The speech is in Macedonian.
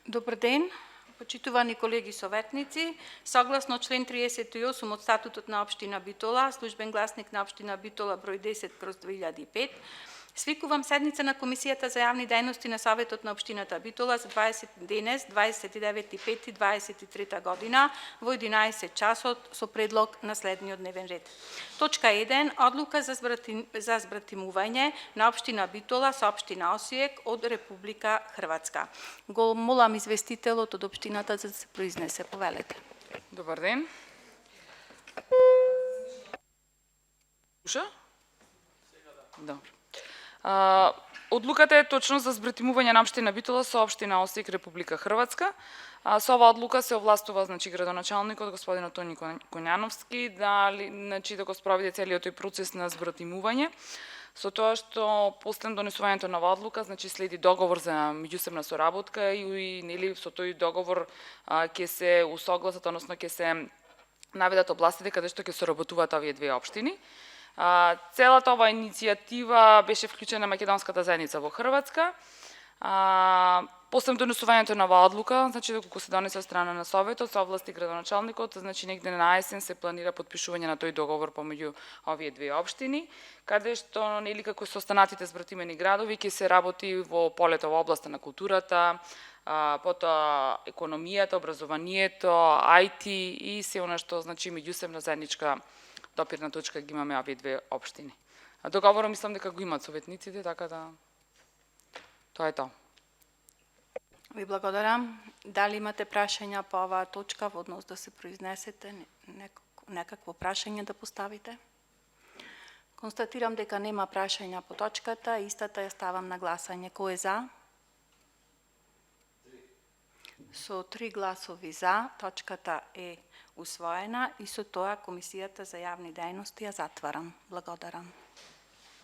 Добар ден, почитувани колеги советници. Согласно член 38 од статутот на општина Битола, службен гласник на општина Битола број 10/2005, свикувам седница на Комисијата за јавни дејности на Советот на општината Битола за 29.5.23 година во 11 часот со предлог на следниот дневен ред. Точка 1. Одлука за збратимување на општина Битола со општина Осијек од Република Хрватска. Го молам известителот од општината за да се произнесе. Повелете. Добар ден. Слуша? Добро. Одлуката е точно за збратимување на општина Битола со општина Осијек, Република Хрватска. Со оваа одлука се овластува градоначалникот господин Тони Коњановски да го спроведе целиот тој процес на збратимување. Со тоа што после донесувањето на оваа одлука, следи договор за меѓусебна соработка и нели со тој договор ќе се усогласат, односно ќе се наведат областите каде што ќе соработуваат овие две општини. Целата ова иницијатива беше вклучена македонската заедница во Хрватска. После донесувањето на оваа одлука, доколку се донесе од страна на Советот, со овласти градоначалникот, негде на есен се планира потпишување на тој договор помеѓу овие две општини, каде што нели како со останатите збратимени градови ќе се работи во полето во областа на културата, потоа економијата, образованието, IT и се она што меѓусебна заедничка допирна точка ги имаме овие две општини. Договорот мислам дека го имаат советниците, така да тоа е тоа. Ви благодарам. Дали имате прашања по оваа точка во однос да се произнесете, некакво прашање да поставите? Констатирам дека нема прашања по точката, истата ја ставам на гласање. Кој е за? Со 3 гласови за, точката е усвоена и со тоа Комисијата за јавни дејности ја затварам. Благодарам.